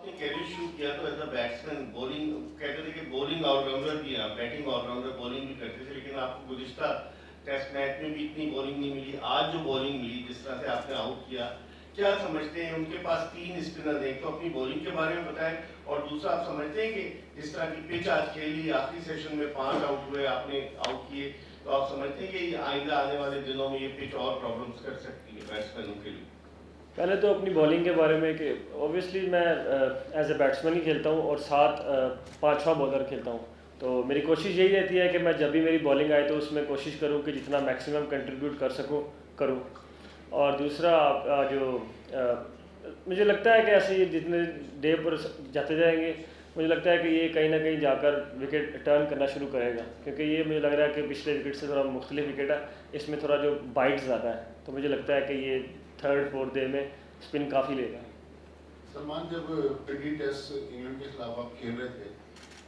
अपनी कैरियर शुरू किया तो एज अ बैट्समैन बॉलिंग कहते थे कि बॉलिंग ऑलराउंडर भी हैं, बैटिंग ऑलराउंडर, बॉलिंग भी करते थे, लेकिन आपको गुज़िश्ता टेस्ट मैच में भी इतनी बॉलिंग नहीं मिली। आज जो बॉलिंग मिली, जिस तरह से आपने आउट किया, क्या समझते हैं? उनके पास 3 स्पिनर हैं, तो अपनी बॉलिंग के बारे में बताएं। और दूसरा, आप समझते हैं कि जिस तरह की पिच आज खेली, आखिरी सेशन में 5 आउट हुए, आपने आउट किए, तो आप समझते हैं कि आइंदा आने वाले दिनों में ये पिच और प्रॉब्लम्स कर सकती है बैट्समैनों के लिए? पहले तो अपनी बॉलिंग के बारे में कि ऑब्वियसली मैं एज ए बैट्समैन ही खेलता हूँ और साथ 5-6 बॉलर खेलता हूँ। तो मेरी कोशिश यही रहती है कि मैं जब भी मेरी बॉलिंग आए तो उसमें कोशिश करूँ कि जितना मैक्सिमम कंट्रीब्यूट कर सकूँ करूँ। और दूसरा मुझे लगता है कि ऐसे ये जितने डे पर जाते जाएंगे, मुझे लगता है कि ये कहीं ना कहीं जाकर विकेट टर्न करना शुरू करेगा, क्योंकि ये मुझे लग रहा है कि पिछले विकेट से थोड़ा मुख्तलिफ विकेट है, इसमें थोड़ा जो बाइट ज़्यादा है, तो मुझे लगता है कि ये 3rd-4th डे में स्पिन काफ़ी लेगा। सलमान, जब पिंडी टेस्ट इंग्लैंड के खिलाफ आप खेल रहे थे,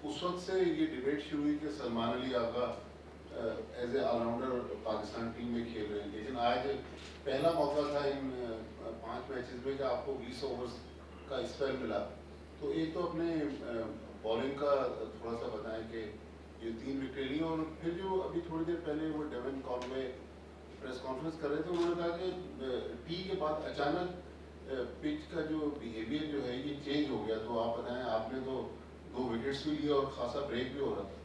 उस वक्त से ये डिबेट शुरू हुई कि Salman Ali Agha as a allrounder Pakistan team में खेल रहे हैं, लेकिन आज पहला मौका था इन 5 मैचेस में कि आपको 20 ओवर्स का स्पेल मिला। तो एक तो अपने बॉलिंग का थोड़ा सा बताएं कि ये 3 विकेट ली, और फिर जो अभी थोड़ी देर पहले वो डेवन कॉनवे प्रेस कॉन्फ्रेंस कर रहे थे, उन्होंने कहा कि टी के बाद अचानक पिच का जो बिहेवियर जो है ये चेंज हो गया। तो आप बताएं, आपने तो 2 विकेट्स भी लिए और खासा ब्रेक भी हो रहा था।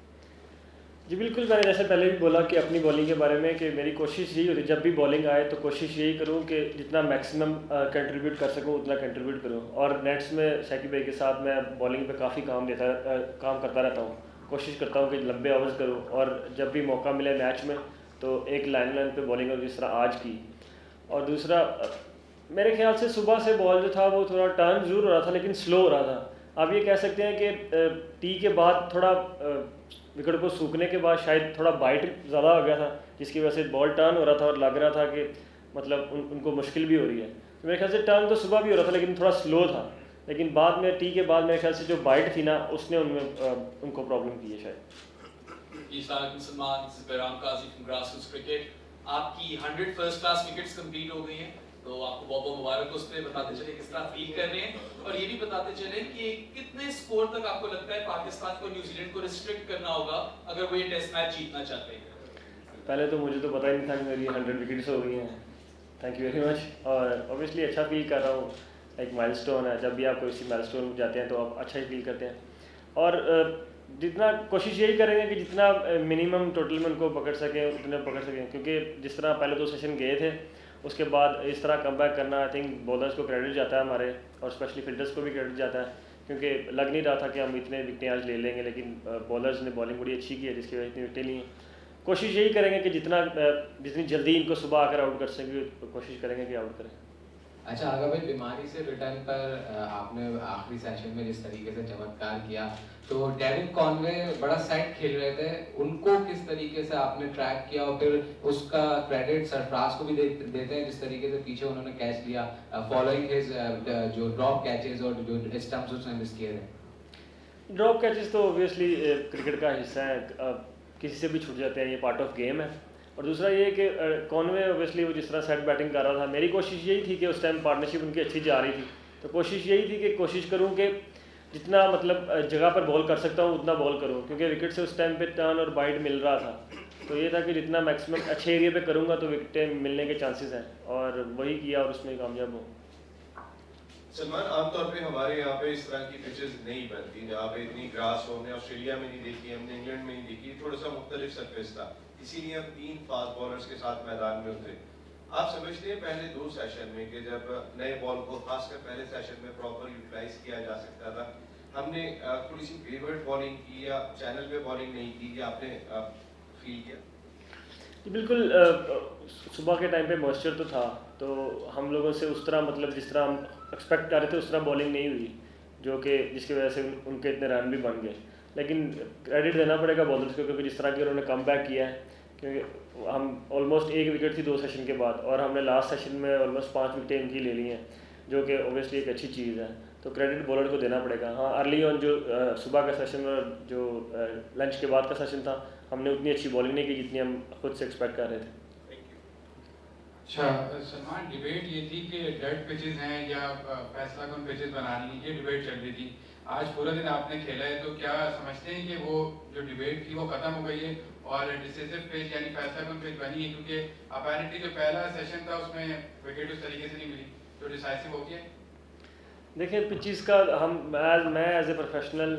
जी बिल्कुल, मैंने जैसे पहले भी बोला कि अपनी बॉलिंग के बारे में कि मेरी कोशिश यही होती है जब भी बॉलिंग आए तो कोशिश यही करूं कि जितना मैक्सिमम कंट्रीब्यूट कर सकूं उतना कंट्रीब्यूट करूं। और नेट्स में शाकिब भाई के साथ मैं बॉलिंग पे काफ़ी काम करता रहता हूं, कोशिश करता हूं कि लंबे ओवर्स करूं, और जब भी मौका मिले मैच में तो एक लाइन पे बॉलिंग करूं जिस तरह आज की। और दूसरा, मेरे ख्याल से सुबह से बॉल जो था वो थोड़ा टर्न ज़रूर हो रहा था लेकिन स्लो हो रहा था। आप ये कह सकते हैं कि टी के बाद थोड़ा विकेट को सूखने के बाद शायद थोड़ा बाइट ज़्यादा हो गया था, जिसकी वजह से बॉल टर्न हो रहा था और लग रहा था कि मतलब उनको मुश्किल भी हो रही है। तो मेरे ख्याल से टर्न तो सुबह भी हो रहा था लेकिन थोड़ा स्लो था, लेकिन बाद में टी के बाद मेरे ख्याल से जो बाइट थी ना उसने उनको प्रॉब्लम की है शायद। Salman, this is Behram Qazi from Grassroots Cricket। आपकी 100 फर्स्ट क्लास विकेट्स कंप्लीट हो गई हैं, तो आपको बहुत बहुत मुबारक। उस पर बताते चले किस तरह फील कर रहे हैं, और ये भी बताते चले कि कितने स्कोर तक आपको लगता है पाकिस्तान को न्यूजीलैंड को रिस्ट्रिक्ट करना होगा अगर वो ये टेस्ट मैच जीतना चाहते हैं। पहले तो मुझे तो पता ही नहीं था कि मेरी 100 विकेट्स हो गई हैं, थैंक यू वेरी मच। और ऑब्वियसली अच्छा फील कर रहा हूँ, एक माइलस्टोन है, जब भी आप किसी माइलस्टोन में जाते हैं तो आप अच्छा ही फील करते हैं। और जितना कोशिश यही करेंगे कि जितना मिनिमम टोटल में उनको पकड़ सकें उतने पकड़ सकें, क्योंकि जिस तरह पहले 2 सेशन गए थे उसके बाद इस तरह कम बैक करना, आई थिंक बॉलर्स को क्रेडिट जाता है हमारे, और स्पेशली फील्डर्स को भी क्रेडिट जाता है, क्योंकि लग नहीं रहा था कि हम इतने विकेटें आज ले लेंगे, लेकिन बॉलर्स ने बॉलिंग बड़ी अच्छी की है जिसकी वजह से इतनी विकेटें ली हैं। कोशिश यही करेंगे कि जितनी जल्दी इनको सुबह आकर आउट कर सकें कोशिश करेंगे कि आउट करें। अच्छा आगा भाई, बीमारी से रिटर्न पर आपने आखिरी सेशन में जिस तरीके से चमत्कार किया, तो डेविन कॉनवे बड़ा सेट खेल रहे थे, उनको किस तरीके से आपने ट्रैक किया, और फिर उसका क्रेडिट सरफराज को भी देते हैं जिस तरीके से पीछे उन्होंने कैच लिया फॉलोइंग हिज जो ड्रॉप कैचेस और जो स्टंप्स उसने मिस किए थे। ड्रॉप कैचेस तो ऑब्वियसली क्रिकेट का हिस्सा है, किसी से भी छूट जाते हैं, ये पार्ट ऑफ गेम है। और दूसरा ये कि कॉनवे ऑब्वियसली वो जिस तरह सेट बैटिंग कर रहा था, मेरी कोशिश यही थी कि उस टाइम पार्टनरशिप उनकी अच्छी जा रही थी, तो कोशिश यही थी कि कोशिश करूं कि जितना मतलब जगह पर बॉल कर सकता हूं उतना बॉल करूं, क्योंकि विकेट से उस टाइम पे टर्न और बाइट मिल रहा था, तो ये था कि जितना मैक्सिमम अच्छे एरिया पे करूंगा तो विकेटें मिलने के चांसेस हैं, और वही किया और उसमें कामयाब हूँ। सलमान, आमतौर पे हमारे यहाँ पे इस तरह की पिचेस नहीं बनती, जहाँ पे इतनी ग्रास हमने ऑस्ट्रेलिया में नहीं देखी, हमने इंग्लैंड में नहीं देखी, थोड़ा सा मुख्तलिफ सरफेस था, इसीलिए हम 3 फास्ट बॉलर्स के साथ मैदान में उतरे। आप समझते हैं पहले 2 सेशन में कि जब नए बॉल को खासकर पहले सेशन में प्रॉपर यूटिलाइज किया जा सकता था, हमने थोड़ी सी फेवर्ड बॉलिंग की या चैनल पे बॉलिंग नहीं की, या आपने फील किया? बिल्कुल, सुबह के टाइम पे मॉइस्चर तो था, तो हम लोगों से उस तरह मतलब जिस तरह हम एक्सपेक्ट कर रहे थे उस तरह बॉलिंग नहीं हुई, जो कि जिसकी वजह से उनके इतने रन भी बन गए। लेकिन क्रेडिट देना पड़ेगा बॉलर्स को, क्योंकि जिस तरह की उन्होंने कम बैक किया है, क्योंकि हम ऑलमोस्ट 1 विकेट थी 2 सेशन के बाद, और हमने लास्ट सेशन में ऑलमोस्ट 5 विकेटें इनकी ले ली हैं, जो कि ओबियसली एक अच्छी चीज़ है, तो क्रेडिट बॉलर को देना पड़ेगा। हाँ, अर्ली ऑन जो सुबह का सेशन और जो लंच के बाद का सेशन था, हमने उतनी अच्छी बॉलिंग नहीं की जितनी हम खुद से एक्सपेक्ट कर रहे थे। अच्छा सलमान, डिबेट ये थी कि डेड पिचेस हैं या फैसला कौन पिचेस बनानी है, ये डिबेट चल रही थी। आज पूरा दिन आपने खेला है, तो क्या समझते हैं कि वो जो डिबेट थी वो ख़त्म हो गई है और डिसिसिव पिच यानी फैसला कौन पिच बनी है? क्योंकि अपेरेंटली जो पहला सेशन था उसमें विकेट उस तरीके से नहीं मिली, तो डिसाइसिव हो गया। देखिए पिचेस का मैं एज ए प्रोफेशनल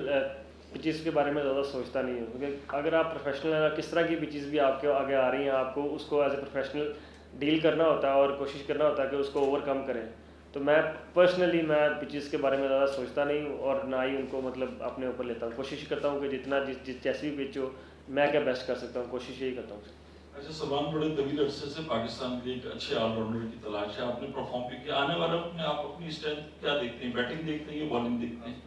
पिचेस के बारे में ज़्यादा सोचता नहीं हूँ, क्योंकि अगर आप प्रोफेशनल किस तरह की पिचेस भी आपके आगे आ रही हैं, आपको उसको एज ए प्रोफेशनल डील करना होता है और कोशिश करना होता है कि उसको ओवरकम करें। तो मैं पर्सनली पिचेस के बारे में ज़्यादा सोचता नहीं हूँ और ना ही उनको मतलब अपने ऊपर लेता हूँ। कोशिश करता हूँ कि जितना जैसी भी पिच हो मैं क्या बेस्ट कर सकता हूँ, कोशिश यही करता हूँ। अच्छा सलमान, बड़े तवील अरसे से पाकिस्तान के एक अच्छे ऑलराउंडर की तलाश है, आपने परफॉर्म भी किया। आने वाले वक्त में आप अपनी स्ट्रेंथ क्या देखते हैं, बैटिंग देखते हैं या बॉलिंग देखते हैं?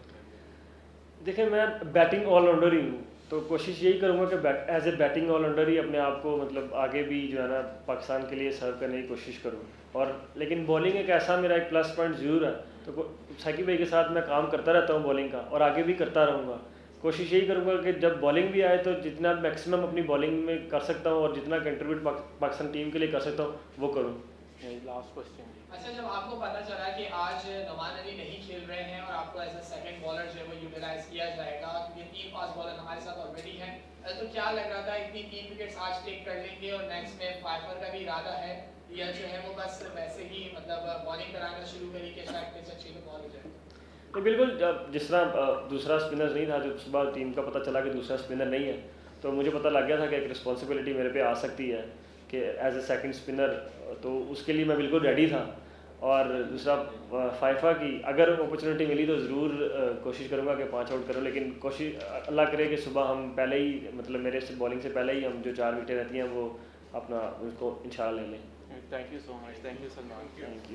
देखिए मैं बैटिंग ऑलराउंडर ही हूँ, तो कोशिश यही करूँगा कि एज ए बैटिंग ऑलराउंडर ही अपने आप को मतलब आगे भी जो है ना पाकिस्तान के लिए सर्व करने की कोशिश करूँ। और लेकिन बॉलिंग एक ऐसा मेरा एक प्लस पॉइंट ज़रूर है, तो साकिब भाई के साथ मैं काम करता रहता हूँ बॉलिंग का और आगे भी करता रहूँगा। कोशिश यही करूँगा कि जब बॉलिंग भी आए तो जितना मैक्सिमम अपनी बॉलिंग में कर सकता हूँ और जितना कंट्रीब्यूट पाकिस्तान टीम के लिए कर सकता हूँ वो करूँ। Last question. अच्छा, जब आपको पता चला कि आज नमान अली नहीं खेल रहे हैं और आपको एज अ सेकंड बॉलर जो है वो यूटिलाइज किया जाएगा, क्योंकि 3 फास्ट बॉलर हमारे साथ ऑलरेडी हैं, तो क्या लग रहा था इतनी 3 विकेट्स आज टेक कर लेंगे और नेक्स्ट में फाइफर का भी इरादा है या जो है वो बस वैसे ही मतलब बॉलिंग कराना शुरू करी कि शायद पिच अच्छी तो बॉल हो जाए? तो बिल्कुल, जब जिस तरह दूसरा स्पिनर नहीं था, जब सुबह टीम का पता चला कि दूसरा स्पिनर नहीं है तो मुझे पता लग गया था कि एक रिस्पॉन्सिबिलिटी मेरे पे आ सकती है कि एज ए सेकंड स्पिनर, तो उसके लिए मैं बिल्कुल रेडी था। और दूसरा फाइफा की अगर अपॉर्चुनिटी मिली तो ज़रूर कोशिश करूँगा कि 5 आउट करूँ, लेकिन कोशिश अल्लाह करे कि सुबह हम पहले ही मतलब मेरे से बॉलिंग से पहले ही हम जो 4 विकेटें रहती हैं वो अपना उसको इंशाल्लाह ले लें। Thank you so much, thank you Salman. Thank you.